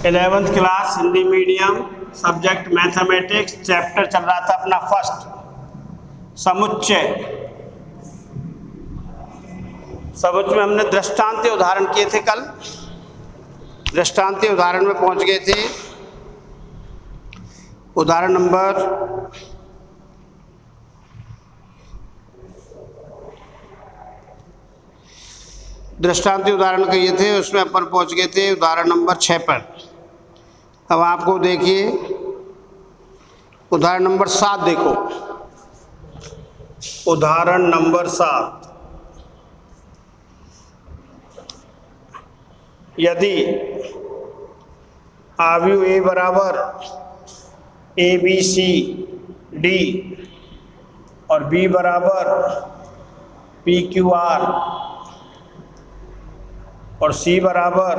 11th class Hindi medium, subject mathematics, chapter चल रहा था अपना फर्स्ट समुच्चय। समुच्चय में हमने दृष्टांतीय उदाहरण किए थे कल। दृष्टांतीय उदाहरण में पहुंच गए थे। उदाहरण नंबर दृष्टांतीय उदाहरण कहिए थे, उसमें अपन पहुंच गए थे उदाहरण नंबर 6 पर। अब आपको देखिए उदाहरण नंबर 7 देखो। उदाहरण नंबर 7, यदि आव्यूह ए बराबर ए बी सी डी और बी बराबर पी क्यू आर और सी बराबर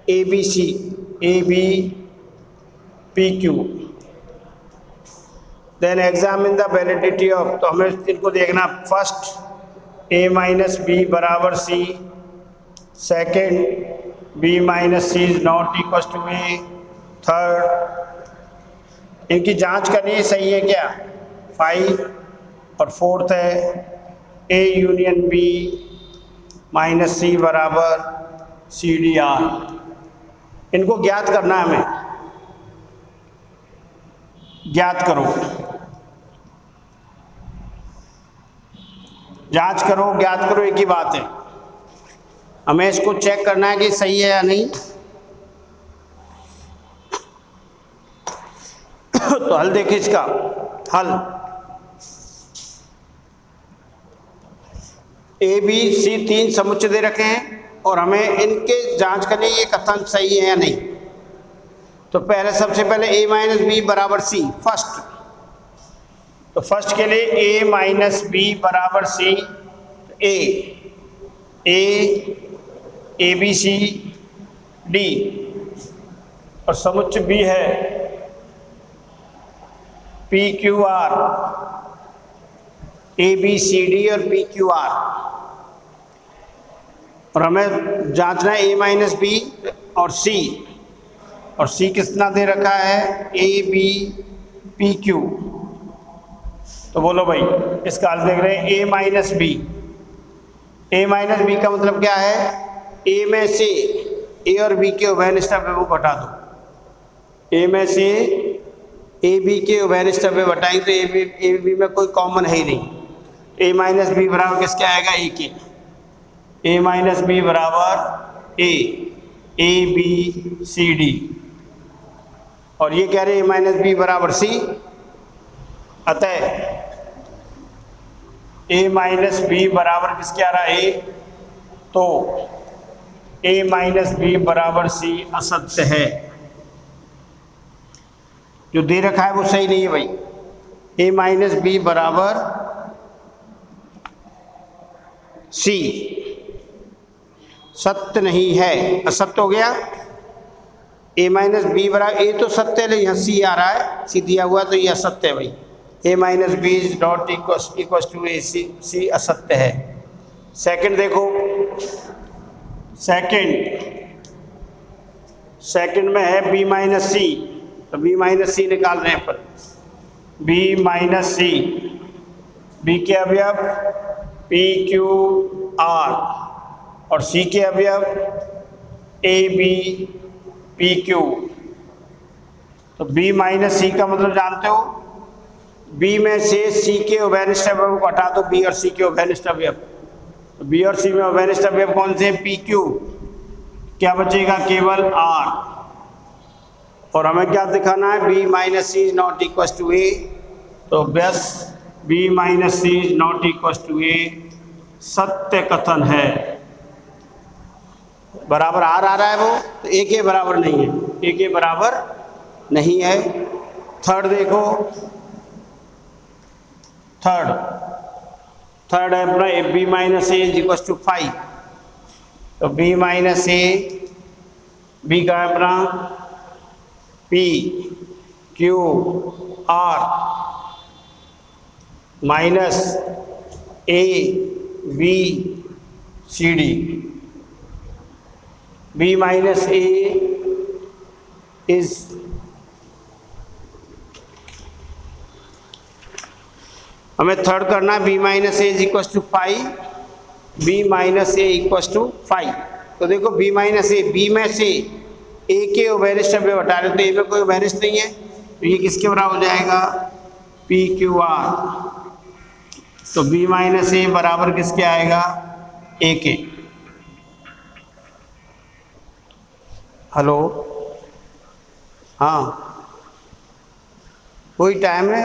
A B C A B P Q, then examine the validity of. तो हमें इनको देखना, फर्स्ट ए माइनस बी बराबर C, second B minus C is not equal to A, third इनकी जांच करनी सही है क्या, 5, और फोर्थ है ए यूनियन बी माइनस सी बराबर सी डी आर। इनको ज्ञात करना है हमें। ज्ञात करो, जांच करो, ज्ञात करो, एक ही बात है। हमें इसको चेक करना है कि सही है या नहीं। तो हल देखिए इसका हल। ए बी सी 3 समुच्चय दे रखे हैं और हमें इनके जांच करनी है ये कथन सही है या नहीं। तो पहले सबसे पहले ए माइनस बी बराबर सी, फर्स्ट। तो फर्स्ट के लिए ए माइनस बी बराबर सी, ए बी सी डी और समुच्चय बी है P Q R, A B C D और पी क्यू आर। और हमें जांचना है ए माइनस बी और सी कितना दे रखा है, ए बी पी क्यू। तो बोलो भाई इसका हल देख रहे हैं। ए माइनस बी, ए माइनस बी का मतलब क्या है, ए में से ए और बी के उभयनिष्ठ को घटा दो। ए में से ए बी के उभयनिष्ठ घटाएंगे तो ए बी में कोई कॉमन है ही नहीं। ए माइनस बी बराबर किसके आएगा, ए के। ए माइनस बी बराबर ए बी सी डी, और ये कह रहे ए माइनस बी बराबर सी। अतः ए माइनस बी बराबर किसके आ रहा है, ए। तो ए माइनस बी बराबर सी असत्य है। जो दे रखा है वो सही नहीं है भाई। ए माइनस बी बराबर सी सत्य नहीं है, असत्य हो गया। ए माइनस बी बराबर, ए तो सत्य है लेकिन यहाँ सी आ रहा है, सी दिया हुआ तो ये असत्य है भाई। A minus B is not equal to A, C असत्य है। सेकंड देखो, सेकंड में है बी माइनस सी। तो बी माइनस सी निकाल रहे हैं पर बी माइनस सी, बी के अवयव पी क्यू आर और सी के अवयव ए बी पी क्यू। तो बी माइनस सी का मतलब जानते हो, बी में से सी के उभयनिष्ठ अवयव को हटा दो, बी और सी के उभयनिष्ठ अवयव। तो बी और सी में उभयनिष्ठ अवयव कौन से, पी क्यू। क्या बचेगा, केवल आर। और हमें क्या दिखाना है, B minus C is not equal to A. तो बस B minus C is not equal to A सत्य कथन है। बराबर आर आ रहा है वो, तो ए के बराबर नहीं है, ए के बराबर नहीं है। थर्ड देखो, थर्ड है अपना B minus A is equal to 5। तो बी माइनस ए, बी का है अपना P Q R minus A B C D. B minus A is हमें थर्ड करना है, B minus A is equal to 5, B minus A equal to 5। तो देखो B minus A, B में से ए के ओवेरिस्ट अवयव हटा रहे, तो ए में कोई ओवेरिस्ट नहीं है, तो ये किसके बराबर हो जाएगा, पी क्यू आर। तो बी माइनस ए बराबर किसके आएगा, ए के। हेलो, हाँ वही टाइम है,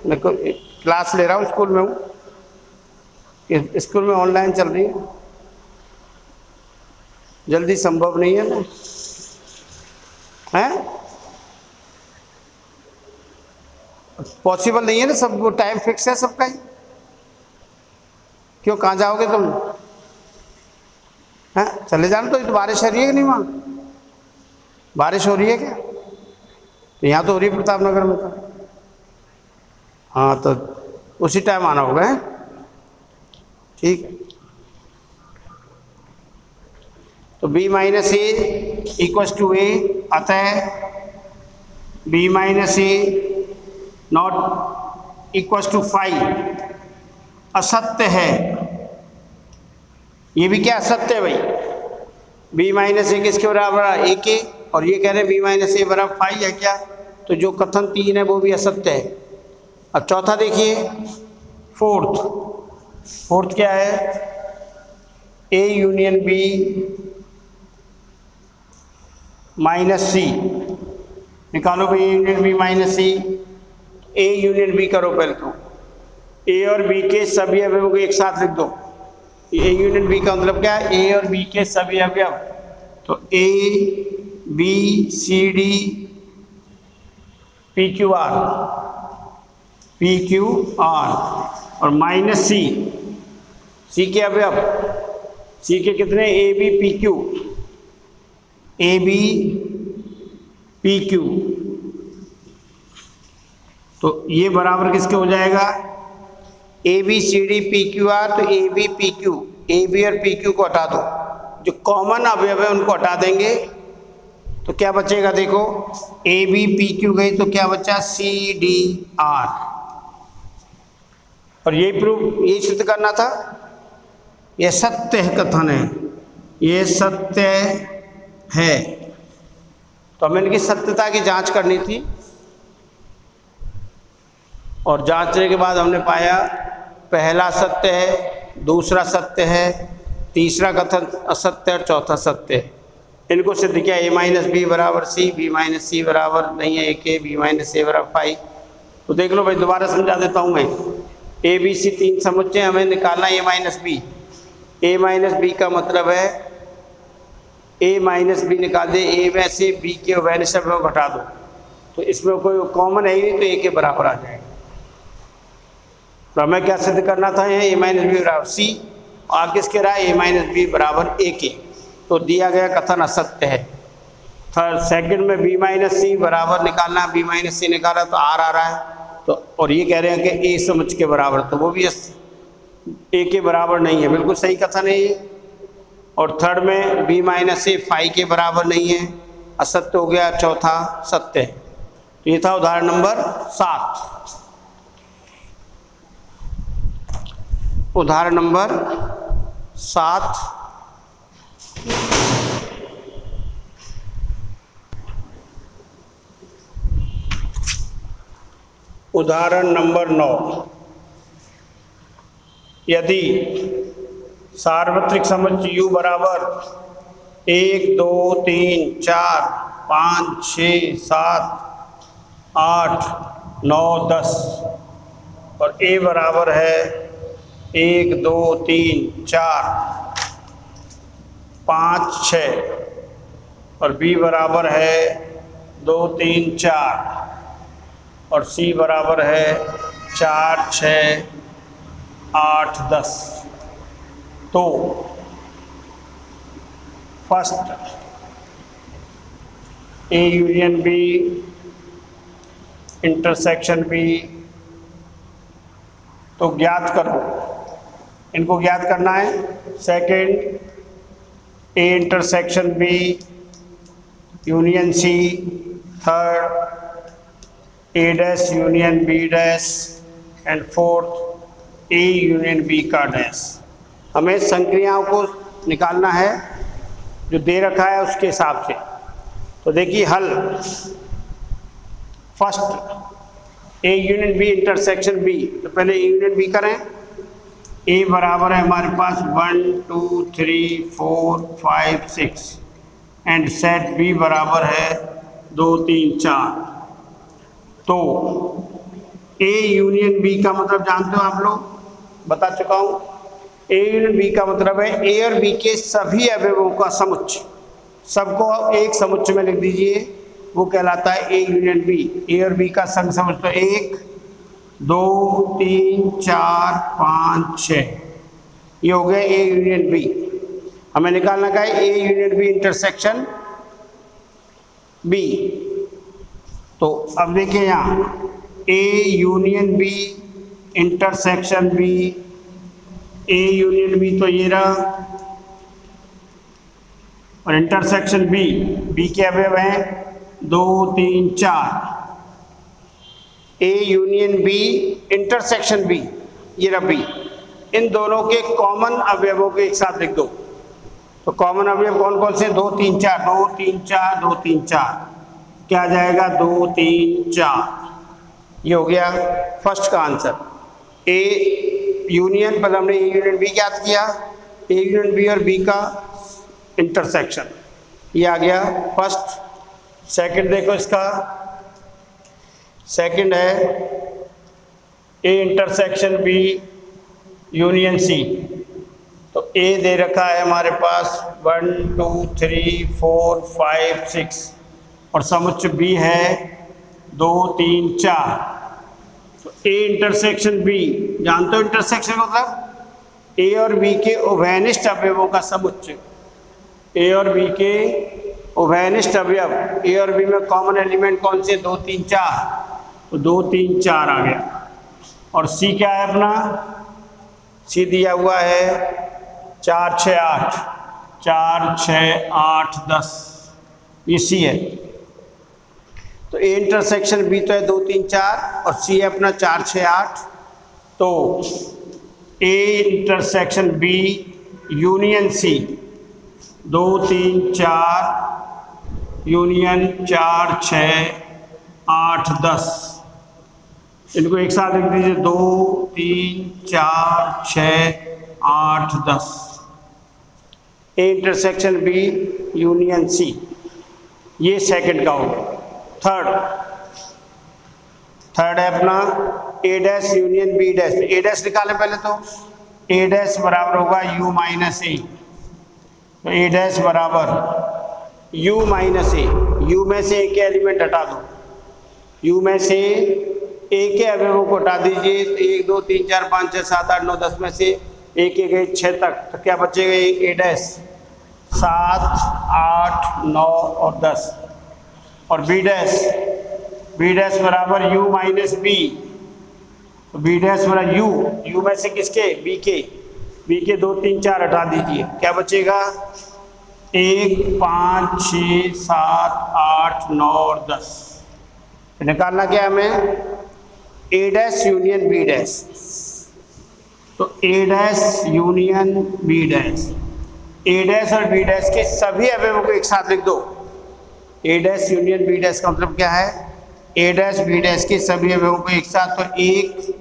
मैं क्लास ले रहा हूँ, स्कूल में हूँ, स्कूल में ऑनलाइन चल रही है, जल्दी संभव नहीं है ना, है पॉसिबल नहीं है ना, सब टाइम फिक्स है सबका ही। क्यों, कहाँ जाओगे तुम, हैं चले जाना। तो बारिश हो रही है कि नहीं, वहाँ बारिश हो रही है क्या, तो यहाँ तो हो रही है प्रतापनगर में तो। हाँ तो उसी टाइम आना होगा, है ठीक है। तो b minus A equal to A, अतः b minus A not equal to 5 असत्य है। ये भी क्या असत्य है भाई, b माइनस ए किसके बराबर है, ए के, और ये कह रहे हैं b माइनस ए बराबर 5 है क्या, तो जो कथन 3 है वो भी असत्य है। अब चौथा देखिए, फोर्थ क्या है, A union B minus C, निकालो भाई A union B minus C. A union B करो पहले तो, ए और बी के सभी अवयवों को एक साथ लिख दो। ए यूनियन बी का मतलब क्या है, ए और बी के सभी अवयव, तो A B C D P Q R, P Q R, और माइनस सी, सी के अवयव, सी के कितने, A B P Q, A B P Q, तो ये बराबर किसके हो जाएगा, A B C D P Q R. तो A B P Q, A B और पी क्यू को हटा दो, जो कॉमन अवयव है उनको हटा देंगे, तो क्या बचेगा, देखो ए बी पी क्यू गई तो क्या बचा, सी डी आर। और यही प्रूफ, यही सिद्ध करना था, यह सत्य है कथन है, ये सत्य है। तो हमें इनकी सत्यता की जांच करनी थी, और जांचने के बाद हमने पाया पहला सत्य है, दूसरा सत्य है, तीसरा कथन असत्य और चौथा सत्य है। इनको सिद्ध किया, ए माइनस बी बराबर सी, बी माइनस सी बराबर नहीं है ए के, बी माइनस ए बराबर 5। तो देख लो भाई, दोबारा समझा देता हूँ मैं, ए बी सी 3 समुच्चय, हमें निकालना ए माइनस बी। ए माइनस बी का मतलब है ए माइनस बी निकाल दे, ए में से बी के वैनिश अवयव घटा दो, तो इसमें कोई कॉमन है ही नहीं, तो ए के बराबर आ जाएगा। तो हमें क्या सिद्ध करना था, ए माइनस बी बराबर सी, और किसके रहा, ए माइनस बी बराबर ए के। तो दिया गया कथन असत्य है। थर्ड सेकंड में बी माइनस सी बराबर निकालना, बी माइनस सी निकाला तो आर आ रहा है, तो और ये कह रहे हैं कि ए समुच्चय के बराबर, तो वो भी ए के बराबर नहीं है, बिल्कुल सही कथन है ये। और थर्ड में बी माइनस ए 5 के बराबर नहीं है, असत्य हो गया, चौथा सत्य है। तो ये था उदाहरण नंबर 7। उदाहरण नंबर 7, उदाहरण नंबर 9, यदि सार्वत्रिक समुच्चय U बराबर 1 2 3 4 5 6 7 8 9 10 और A बराबर है 1 2 3 4 5 6 और B बराबर है 2 3 4 और C बराबर है 4 6 8 10। तो first A union B intersection B, तो ज्ञात करो, इनको ज्ञात करना है। Second A intersection B union C, third A dash union B dash, and fourth A union B का डैश। हमें संक्रियाओं को निकालना है जो दे रखा है उसके हिसाब से। तो देखिए हल, first A union B intersection B, तो पहले ए यूनियन बी करें। ए बराबर है हमारे पास 1 2 3 4 5 6 एंड सेट बी बराबर है 2 3 4। तो ए यूनियन बी का मतलब जानते हो आप लोग, बता चुका हूँ। ए यूनियन बी का मतलब है ए और बी के सभी अवयवों का समुच्चय, सबको एक समुच्चय में लिख दीजिए, वो कहलाता है ए यूनियन बी। ए और बी का संग समुच्चय 1 2 3 4 5 6, ये हो गया ए यूनियन बी। हमें निकालना का है A union B intersection B. तो अब देखिए यहाँ A union B intersection B, A union B तो ये रहा, और इंटरसेक्शन बी, बी के अवयव हैं 2 3 4। A union B intersection B, ये रहा बी, इन दोनों के कॉमन अवयवों को एक साथ लिख दो। तो कॉमन अवयव कौन कौन से, 2 3 4, 2 3 4, 2 3 4, क्या आ जाएगा 2 3 4। ये हो गया फर्स्ट का आंसर। ए यूनियन पर हमने ए यूनियन बी ज्ञात किया, ए यूनियन बी और बी का इंटरसेक्शन, ये आ गया फर्स्ट। सेकंड देखो इसका, सेकंड है A intersection B union C. तो ए दे रखा है हमारे पास 1 2 3 4 5 6 और समुच्चय बी है 2 3 4। तो ए इंटरसेक्शन बी, जानते हो इंटरसेक्शन मतलब ए और बी के उभयनिष्ठ अवयवों का समुच्चय। ए और बी के उभयनिष्ठ अवयव, ए और बी में कॉमन एलिमेंट कौन से, 2 3 4, तो 2 3 4 आ गया। और सी क्या है अपना, सी दिया हुआ है 4 6 8, 4 6 8 10, ये सी है। तो ए इंटरसेक्शन बी तो है 2 3 4 और सी है अपना 4 6 8। तो A intersection B union C 2 3 4 union 4 6 8 10, इनको एक साथ लिख दीजिए 2 3 4 6 8 10। A intersection B union C, ये सेकंड का होगा। थर्ड है अपना A dash union B dash. A dash निकालें पहले, तो ए डैश बराबर होगा यू माइनस ए। तो ए डैश बराबर यू माइनस ए, यू में से ए के एलिमेंट हटा दो, यू में से ए के अवयवों को हटा दीजिए। तो 1 2 3 4 5 6 7 8 9 10 में से एक एक 6 तक, तो क्या बचेगा ए डैश 7 8 9 और 10। और बी डैश बराबर यू माइनस बी। तो बी डैश बराबर यू में से किसके, बी के 2 3 4 हटा दीजिए, क्या बचेगा 1 5 6 7 8 9 और 10। निकालना क्या हमें, ए डैश यूनियन बी डैश। तो ए dash union B dash, A dash और बी डैश के सभी अवयवों को एक साथ लिख दो। ए डैश यूनियन बी डैश का मतलब क्या है, ए डैश बी डैश के सभी अवयवों को एक साथ। तो 1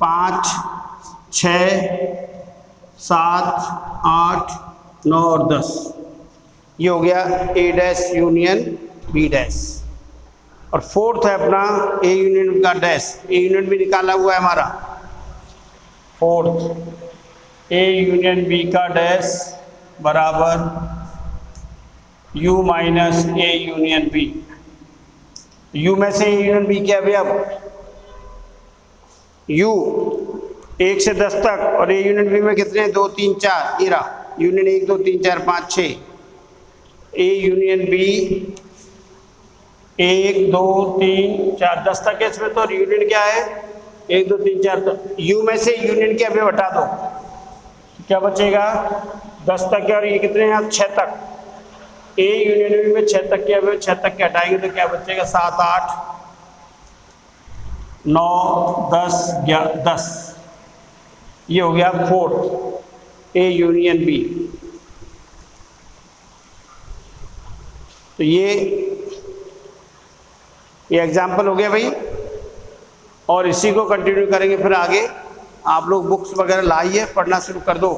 5 6 7 8 9 और 10, ये हो गया A dash union B dash. और फोर्थ है अपना ए यूनियन का डैश, ए यूनियन भी निकाला हुआ है हमारा। फोर्थ ए यूनियन बी का डैश बराबर U minus A union B. U में से ए यूनियन बी के अवयव यू 1 से 10 तक, और ए यूनियन बी में कितने 2 3 4, ये रहा यूनियन 1 2 3 4 5 6। ए यूनियन बी 1 2 3 4 10 तक है इसमें। तो यूनियन क्या है 1 2 3 4, तो यू में से यूनियन के अवयव हटा दो, क्या बचेगा 10 तक है और ये कितने हैं 6 तक। ए यूनियन बी में 6 तक के अवयव, 6 तक के हटाएंगे तो क्या बचेगा 7 8 9 10 10। ये हो गया फोर्थ ए यूनियन बी। तो ये एग्जाम्पल हो गया भाई, और इसी को कंटिन्यू करेंगे फिर आगे। आप लोग बुक्स वगैरह लाइए, पढ़ना शुरू कर दो।